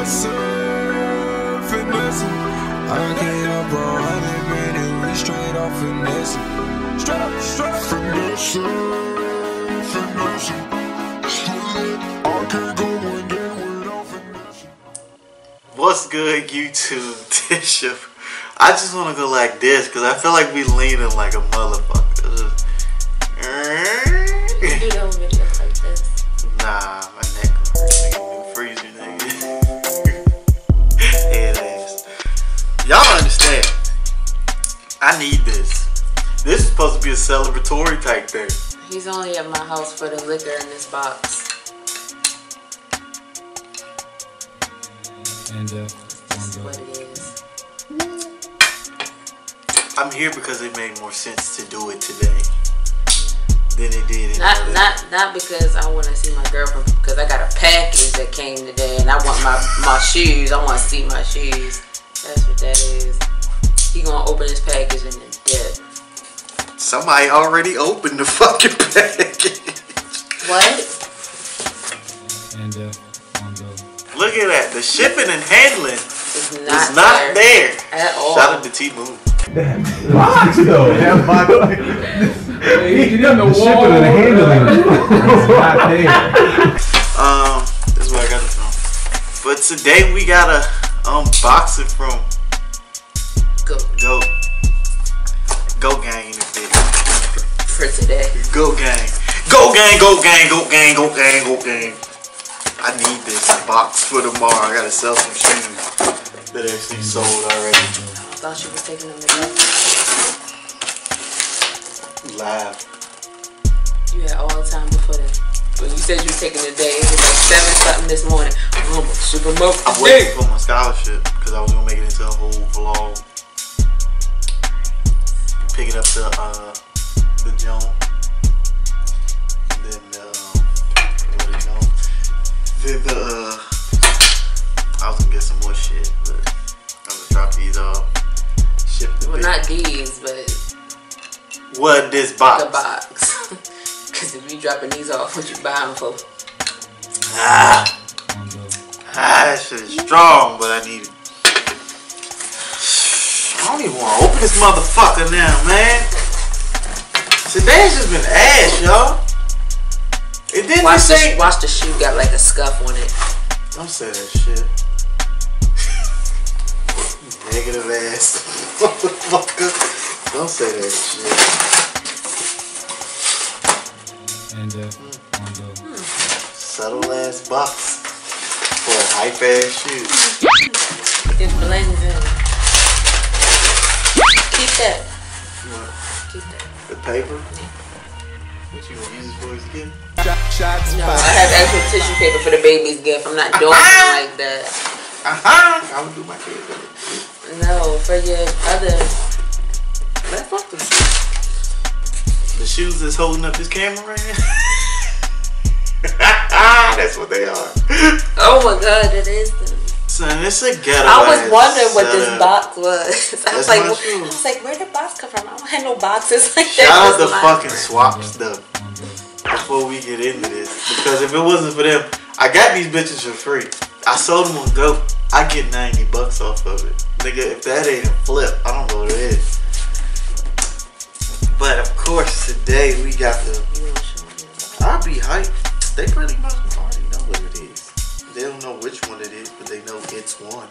I can't up 100 minutes, we straight off finesse. Straight finesse. I can't go one day without finesse. What's good, YouTube? Tisha. I just want to go like this because I feel like we leaning like a motherfucker. You do those videos like this. Nah, my neck nigga, freezing nigga. Head ass. Y'all understand? I need this. This is supposed to be a celebratory type thing. He's only at my house for the liquor in this box. And This is what it is. I'm here because it made more sense to do it today than it did. Not because I want to see my girlfriend, because I got a package that came today and I want my shoes. I want to see my shoes. That's what that is. He gonna open his package and then dip. Somebody already opened the fucking package. What? and on go. Look at that. The shipping and handling It's is not there at all. Shout out to T-Moon. Box though. That box. Hey, you didn't know the shipping and handling is not there. This is where I got it from. But today we got a unboxing from Go Gang in the video. For today. Go Gang. Go Gang, Go Gang, Go Gang, Go Gang, Go Gang. I need this box for tomorrow. I gotta sell some shoes that actually sold already. I thought you was taking them today. Live. You had all the time before that. But you said you were taking the day. It was like 7 something this morning. I'm gonna ship them up I'm today. waiting for my scholarship because I was gonna make it into a whole vlog. Picking up the jump. Then I was gonna get some more shit, but I'm gonna drop these off. Ship the Well, big- not these, but What this box? the box. Because if you dropping these off, what you buying them for? That shit is strong, but I need it. I don't even want to open this motherfucker now, man. Today's just been ass, y'all. It didn't say. Watch the shoe got like a scuff on it. Don't say that shit. Negative ass motherfucker. Don't say that shit. And on go. Subtle ass box for a hype ass shoe. It blends in. Keep that. What? Keep that. The paper? What you gonna use it for his gift? No, I have extra tissue paper for the baby's gift. I'm not doing it like that. I would do my kid with it. No, for your other. Let's fuck this. The shoes that's holding up this camera right now? That's what they are. Oh my god, it is them. Son, it's a ghetto. I was ass wondering what this setup. box was. I was That's like, my shoes. where did the box come from? I don't have no boxes like Shout that. out the That's fucking mine. swap stuff before we get into this. Because if it wasn't for them, I got these bitches for free. I sold them on Go. I get 90 bucks off of it. Nigga, if that ain't a flip, I don't know what it is. But of course, today we got the. You wanna show me? I'll be hyped. They pretty much already know what it is. They don't know which one it is, but they know it's one.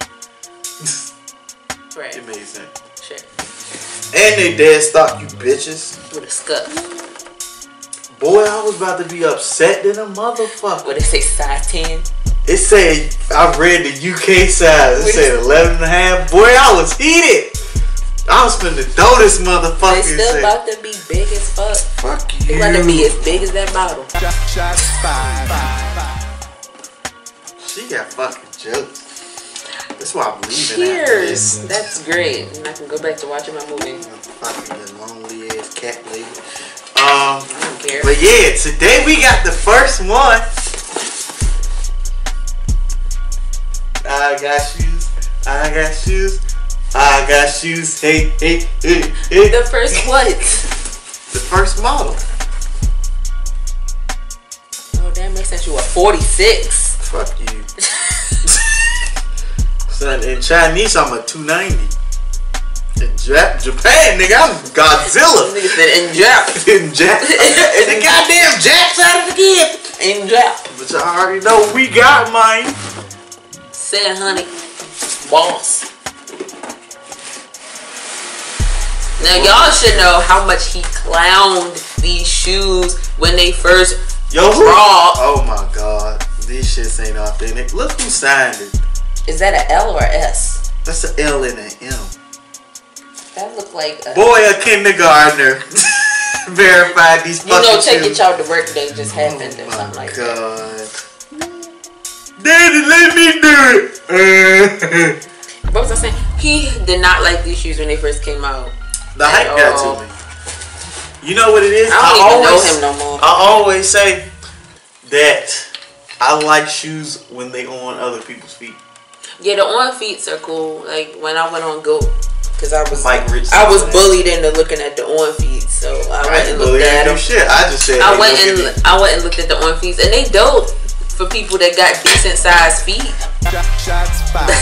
Right. It made sense. Sure. And they dead stock, you bitches. With a scuff. Boy, I was about to be upset than a motherfucker. What they say, size 10? It said, I read the UK size. It said 11.5. Boy, I was heated. I was finna throw this motherfucker. They still about to be big as fuck. Fuck They you. about to be as big as that bottle. She got fucking jokes. That's why I'm leaving. Cheers. That's great. And I can go back to watching my movie. Fucking lonely ass cat lady. I don't care. But yeah, today we got the first one. I got shoes. I got shoes. I got shoes. Hey, hey, hey, hey. The first what? The first model. Oh, that makes sense. You were 46. Fuck you. Son, in Chinese, I'm a 290. In Japan, nigga, I'm Godzilla. Nigga said in Jap. In Jap. The goddamn Japs at it again. In Jap. But y'all already know we got mine. Said honey. Boss. Now y'all should know how much he clowned these shoes when they first Yo, dropped. oh my god. These shits ain't authentic. Look who signed it. Is that an L or a S? That's an L and an M. That look like a... Boy, a kindergartner verified these fucking You know, take your shoes. child to work day just happened or Oh something my like god. Daddy, let me do it. that. What was I saying? He did not like these shoes when they first came out. The hype got to me. You know what it is? I don't even know him no more. I always say that I like shoes when they on other people's feet. Yeah, the on feets are cool. Like when I went on GOAT, because I was Mike Rich I was bullied into looking at the on feet, so I went and looked at them. Shit. I just said I went and looked at the on feet, and they dope for people that got decent sized feet. Shots fired.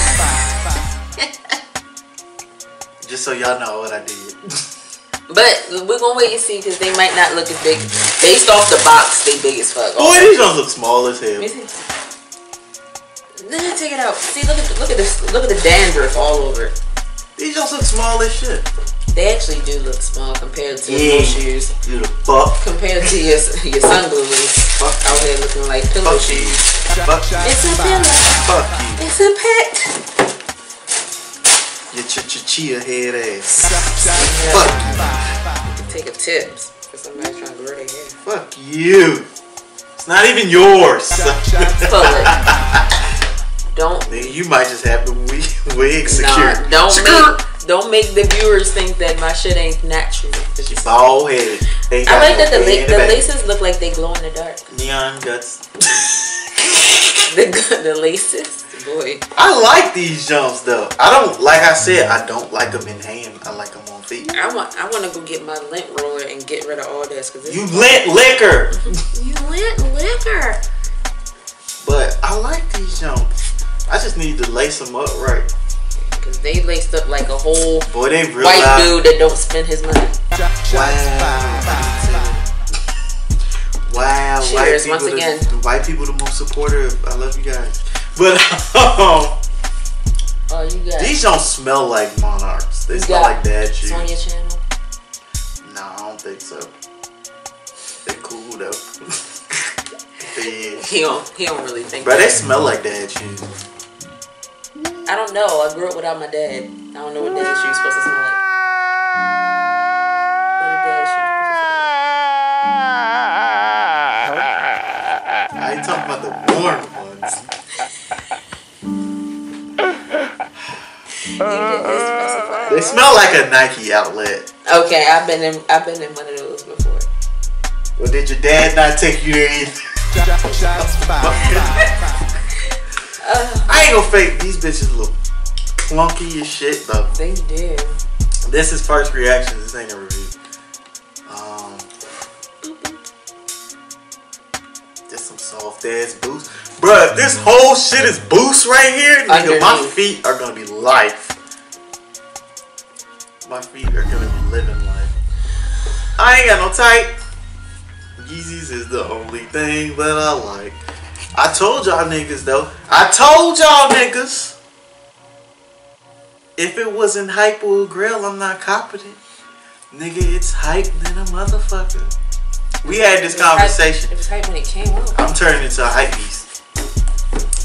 Just so y'all know what I did. But we're gonna wait and see because they might not look as big. Based off the box, they big as fuck. Boy, these ones look small as hell. Let me see. Take it out. See, look at this. Look at the dandruff all over it. These just look small as shit. They actually do look small compared to your shoes. You the fuck. Compared to your sunglasses. Fuck Out here looking like pillow Fuck you. shoes. Fuck you. It's a pillow. Fuck you. It's a pet. Your chia head ass. Yeah. Fuck you. You can take a tips for somebody trying to grow their hair. Fuck you. It's not even yours. Pull it. Don't. Nigga, you might just have the wig secure. Nah, don't make the viewers think that my shit ain't natural. She bald headed. I like that the laces look like they glow in the dark. Neon guts. The laces, boy. I like these jumps though. I don't, like I said, I don't like them in hand. I like them on feet. I want to go get my lint roller and get rid of all this because You lint liquor. You lint liquor. But I like these jumps. I just need to lace them up right. Because they laced up like a whole Boy, they real white loud. dude that don't spend his money. Wow, Cheers, white once people, again. the white people the most supportive. I love you guys. But Oh, you got these don't smell like Monarchs. They You smell got- like dad it's shoes. on your channel. Nah, I don't think so. They're cool though. Yeah. He don't really think. But that. they smell like dad shoes. I don't know. I grew up without my dad. I don't know what dad shoes supposed to smell like. What are dad shoes supposed to smell like? I ain't talking about the warm ones. You didn't specify. They smell like a Nike outlet. Okay, I've been in one of those before. Well, did your dad not take you there either? I ain't gonna fake, these bitches look clunky as shit though. They do. This is first reaction, this ain't a review. Just some soft ass boots. Bruh, this whole shit is boost right here. Nigga, my Underneath. feet are gonna be life. My feet are gonna be living life. I ain't got no tight. Yeezys is the only thing that I like. I told y'all niggas though. I told y'all niggas. If it wasn't hype or grill, I'm not copping it. Nigga, it's hype than a motherfucker. We had this conversation. It was hype when it came out. I'm turning into a hype beast.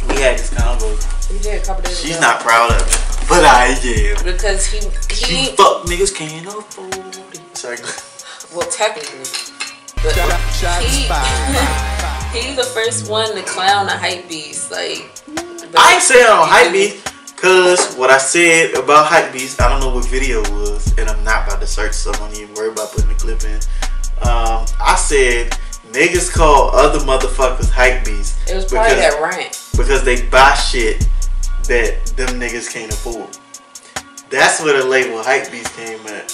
We had this convo. We did a couple days She's ago. not proud of it, but I am. Because he You fuck niggas can't afford it. Sorry. well technically, but he's the first one to clown a hype beast. Like, I ain't saying on hype beast, cause what I said about hype beast, I don't know what video it was, and I'm not about to search, so I don't even worry about putting the clip in. I said niggas call other motherfuckers hype beasts. It was probably that rant. Because they buy shit that them niggas can't afford. That's where the label hype beast came at.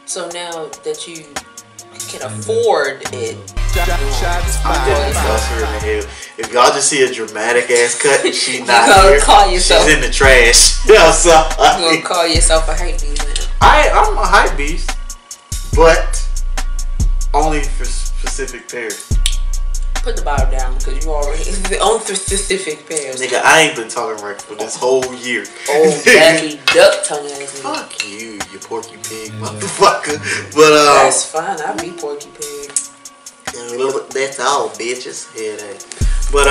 So now that you can afford it. I'm getting Buster in the head. If y'all just see a dramatic ass cut and she's not gonna here, call yourself. she's in the trash. Yeah, so You gonna call yourself a hype beast now? I'm a hype beast, but only for specific pairs. Put the bottle down because you already on specific pairs. Nigga, I ain't been talking right for this whole year. Old Daffy Duck tongue ass nigga. Fuck you Porky Pig motherfucker. But That's fine. I be Porky Pig. that's all, bitches. Yeah, that. But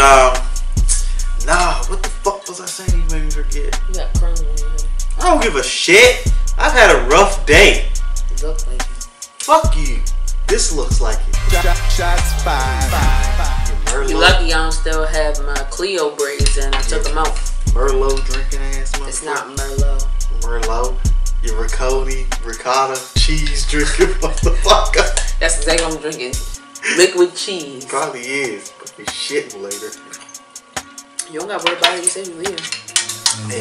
nah, what the fuck was I saying? You made me forget. You got crumbs on your head. I don't give a shit. I've had a rough day. You look like it. Fuck you. This looks like it. Shots fired. Merlot, You lucky I don't still have my Cleo braids and I took them out. Merlot drinking ass motherfucker. It's not Merlot. Merlot. Your ricotta, cheese drinking motherfucker. That's exactly what I'm drinking. Liquid cheese. Probably is, but we shitting later. You don't got to worry about it. You said you leave.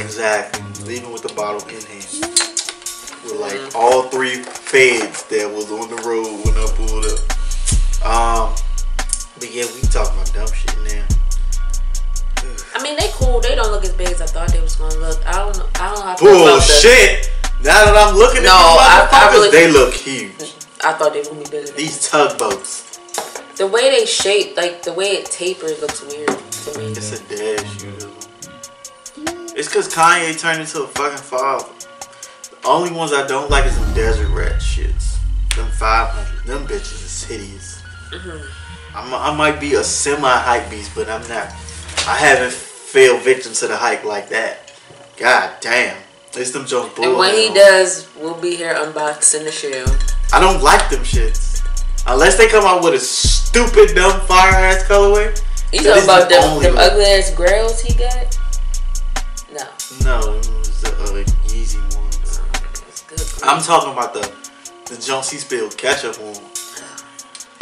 Exactly. Leaving with the bottle in hand. With like all 3 feds that was on the road when I pulled up. But yeah, we talking about dumb shit now. I mean, they cool. They don't look as big as I thought they was gonna look. I don't know how I feel about that. Bullshit! Now that I'm looking at these motherfuckers, really, they look huge. I thought they were gonna be bigger. These tugboats. The way they shape, like the way it tapers, looks weird to me. It's a dash. It's cause Kanye turned into a fucking father. The only ones I don't like is them desert rat shits. Them 500. Them bitches is hideous. I might be a semi-hype beast, but I'm not. I haven't fell victim to the hype like that. God damn. It's them Jones bull. And when he does, we'll be here unboxing the shoe. I don't like them shits. Unless they come out with a stupid, dumb, fire-ass colorway. You talking about them ugly ass grails he got? No. No, it was the Yeezy ones. It's good. I'm talking about the Jones he spilled ketchup on.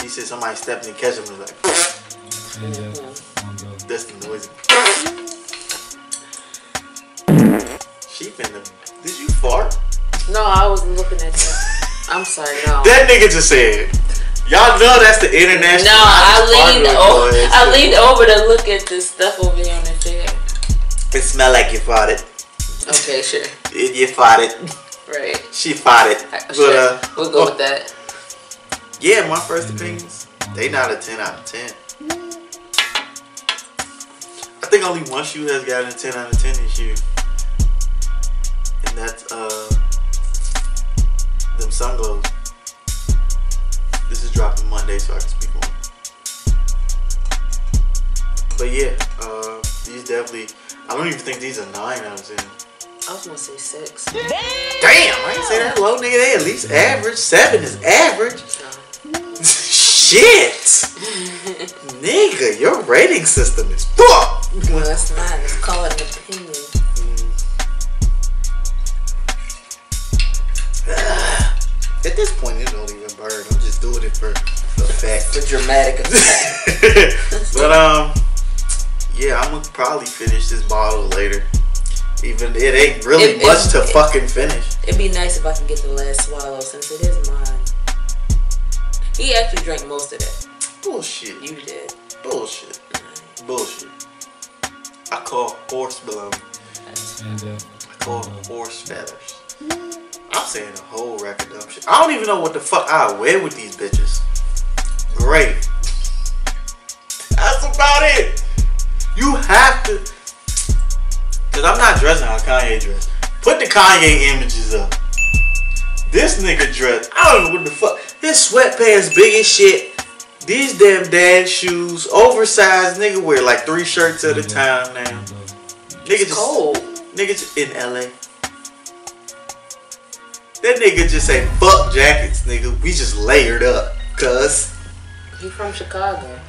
He said somebody stepped in the ketchup and was like, that's the noise. She finna. Did you fart? No, I wasn't looking at that. I'm sorry, no. That nigga just said. Y'all know that's the international. No, I leaned over to look at this stuff over here on the chair. It smell like you farted. Okay, sure. You farted. Right. She farted. Sure. But We'll go with that. yeah, my first opinions, they not a 10 out of 10. I think only one shoe has gotten a 10 out of 10 this year. And that's them Sunglows. This is dropping Monday, so I can speak on it. But yeah, these definitely, I don't even think these are 9 out of 10. I was gonna say 6. Damn, I ain't say that low, nigga. They at least average. 7 is average. Shit! Nigga, your rating system is fucked! No, that's not. It's called an opinion. At this point, it don't even burn. I'm just doing it for effect. For dramatic effect. But, yeah, I'm gonna probably finish this bottle later. Even it ain't really much to fucking finish. It'd be nice if I can get the last swallow since it is mine. He actually drank most of that. Bullshit. You did. Bullshit. Bullshit. I call horse baloney. I call horse feathers. I'm saying a whole rack of dumb shit. I don't even know what the fuck I wear with these bitches. Great. That's about it. You have to. Cause I'm not dressing how Kanye dressed. Put the Kanye images up. This nigga dressed. I don't know what the fuck. His sweatpants big as shit. These damn dad shoes, oversized. Nigga wear like 3 shirts at a time now. Nigga just cold. Nigga just in LA. That nigga just say fuck jackets, nigga. We just layered up, cuz. He from Chicago.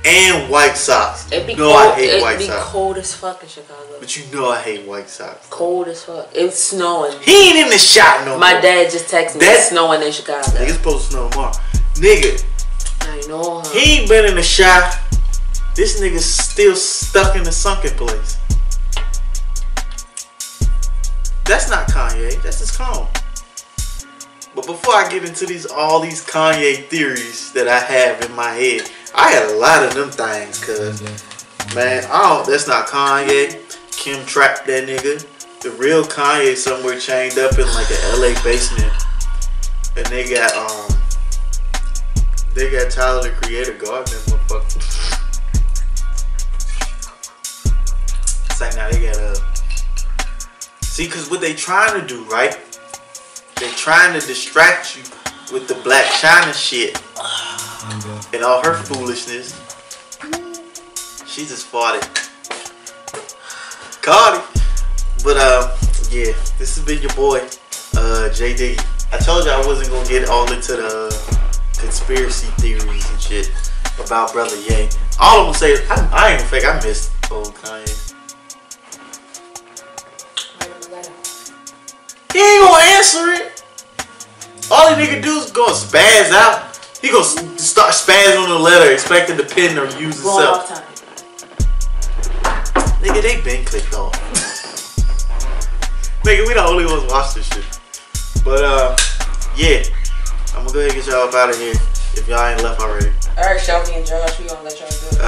And white socks. It'd be No, cold. I hate white It'd be socks. cold as fuck in Chicago. But you know I hate white socks. Cold as fuck. It's snowing. He ain't in the shop no more. My dad just texted me. It's snowing in Chicago. Nigga, it's supposed to snow tomorrow. Nigga, I know. Huh? he ain't been in the shop. This nigga's still stuck in the sunken place. That's not Kanye. That's his clone. But before I get into all these Kanye theories that I have in my head, I had a lot of them things, cause man, that's not Kanye. Kim trapped that nigga. The real Kanye somewhere chained up in like an LA basement, and they got Tyler the Creator guarding that motherfucker. It's like now they got see, cause what they trying to do, right? They trying to distract you with the Black China shit and all her foolishness. She just farted. Cardi. But yeah, this has been your boy, J Diggy. I told you I wasn't gonna get all into the conspiracy theories and shit about Brother Ye. All I'm gonna say is I ain't fake. I missed old Kanye. He ain't gonna answer it. All the nigga do is gonna spaz out. He gonna start spazzing on the letter, expecting the pen to use itself. Nigga, they been clicked off. Nigga, we the only ones watch this shit. But yeah, I'm gonna go ahead and get y'all up out of here if y'all ain't left already. Alright, Shelby and Josh, we gonna let y'all do it.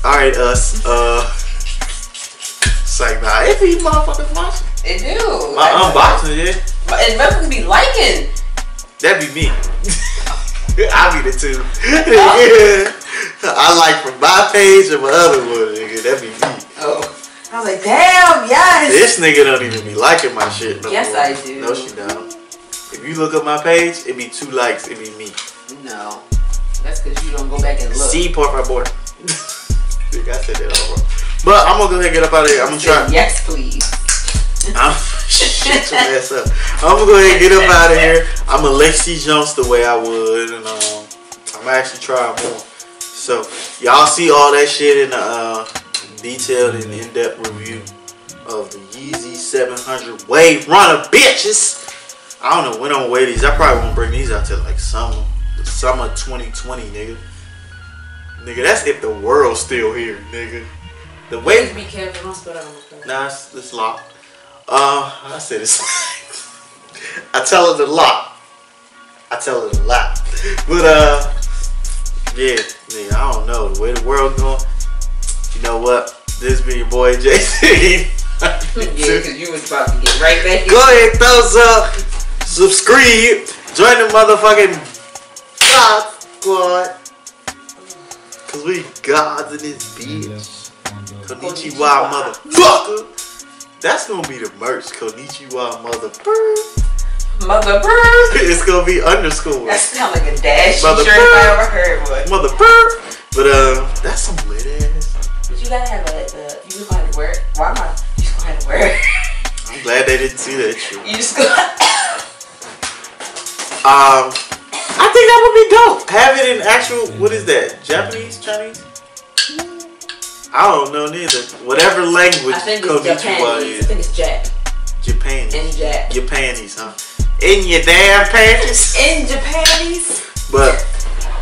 Alright, us. It's like, nah, if these motherfuckers watching. It do. My unboxing, yeah. And motherfuckers be liking. That'd be me. I be the two. Yeah. I like from my page and my other one, nigga. That'd be me. Oh. I was like, damn, yes. This nigga don't even be liking my shit no yes, more. I do. No, she don't. If you look up my page, it be 2 likes. It be me. No. That's because you don't go back and look. See, por favor. Think I said that all wrong. But I'm gonna go ahead and get up out of here. I'm gonna try. Yes, please. Shut your ass up. I'm gonna go ahead and get up out of here. I'm gonna Lexi jumps the way I would, and I'm gonna actually try more. So y'all see all that shit in the detailed and in-depth review of the Yeezy 700 Wave Runner, bitches. I don't know when I'm gonna wear these. I probably won't bring these out till like summer 2020, nigga. Nigga, that's if the world's still here, nigga. The way. Please be careful. Don't spill it on the floor. Nah, it's locked. I said it's. I tell it a lot. But yeah, nigga, I don't know the way the world's going. You know what? This be your boy JC. Yeah, because you was about to get right back. Go ahead, thumbs up, subscribe, join the motherfucking God Squad. Cause we gods in this bitch. Konnichiwa, motherfucker. That's gonna be the merch. Konnichiwa, motherfucker. It's gonna be underscore. That sounds like a dash Mother shirt if I ever heard one. Motherfucker. But that's some lit ass. But you gotta have you just gonna have to wear it. Why am I? You just gonna have to wear it. I'm glad they didn't see that shit. You just gonna. I think that would be dope. Have it in actual. What is that? Japanese, Chinese? I don't know neither. Whatever language. I think it's Japanese. I think it's Japanese. In Jap. Japanese, huh? In your damn panties. In Japanese. But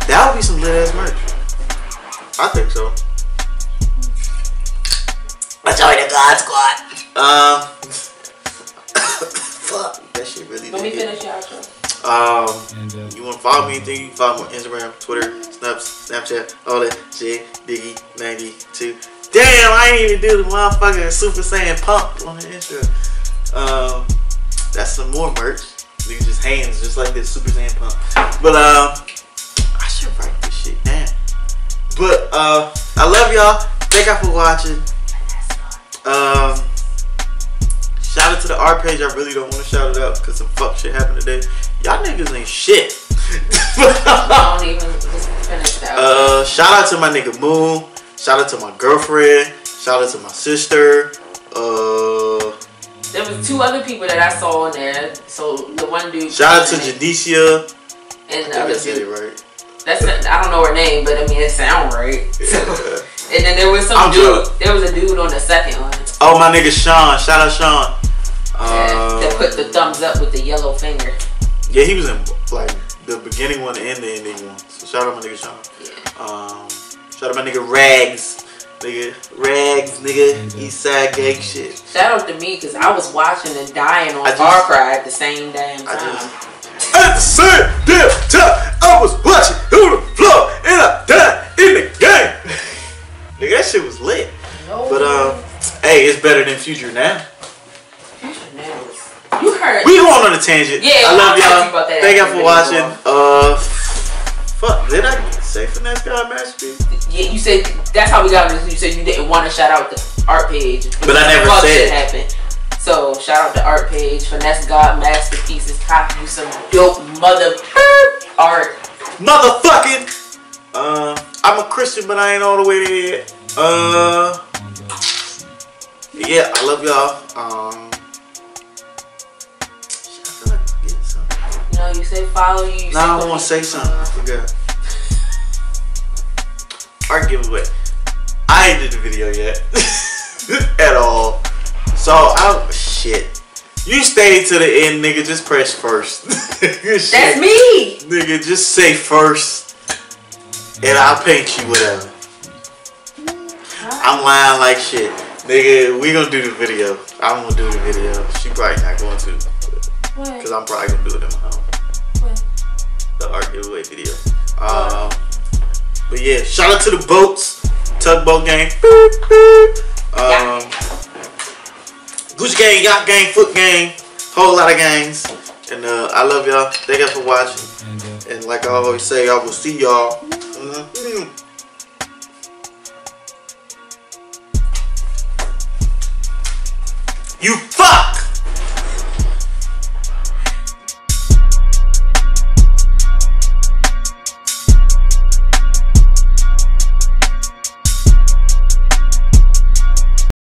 that would be some lit ass merch. I think so. Let's join the God Squad. Fuck. That shit really. Let me finish your outro. You want to follow me? Anything? You can follow me on Instagram, Twitter, Snapchat, all that shit. Diggy92. Damn, I ain't even do the motherfucking Super Saiyan pump on the intro. That's some more merch. Nigga just hands, just like this Super Saiyan pump. But I should write this shit down. But I love y'all. Thank y'all for watching. Shout out to the art page. I really don't want to shout it out because some fuck shit happened today. Y'all niggas ain't shit. I don't even finish that. Shout out to my nigga Moon. Shout out to my girlfriend. Shout out to my sister. There was 2 other people that I saw in there. So the one dude. Shout out to Jadicia. And the I other said it dude. right. I don't know her name, but I mean it sounds right. Yeah. And then there was some dude. There was a dude on the second one. Oh, my nigga Sean. Shout out Sean. That put the thumbs up with the yellow finger. Yeah, he was in like the beginning one and the ending one. So shout out my nigga Sean. Yeah. Shout out my nigga Rags. Rags, nigga. Eastside gang shit. Shout out to me because I was watching and dying on Far Cry at the same damn time. At the same damn time, I was watching on the floor and I died in the game. Nigga, that shit was lit. No. But hey, it's better than Future now. Future now is. You heard. We going on a tangent. Yeah, I love y'all. about that Thank y'all for video. watching. Fuck, did I say Finesse God Masterpiece? Yeah, you said that's how we got this. You said you didn't want to shout out the art page, But I never said it. Happened. So shout out the art page. Finesse God Masterpieces. Copy you some dope mother art. Motherfucking. I'm a Christian, but I ain't all the way there yet. Yeah, I love y'all. I feel like I'm forgetting something. No, you said follow you. No, I want to say something. I forgot. Art giveaway. I ain't did the video yet. At all. So, shit. You stay to the end, nigga. Just press first. That's me. Nigga, just say first. And I'll paint you whatever. I'm lying like shit. Nigga, we gonna do the video. I'm gonna do the video. She probably not going to. What? Because I'm probably gonna do it in my home. What? The art giveaway video. But yeah, shout out to the boats. Tugboat gang. Gucci gang, yacht gang, foot gang. Whole lot of gangs. And I love y'all. Thank y'all for watching. And like I always say, I will see y'all. You fuck!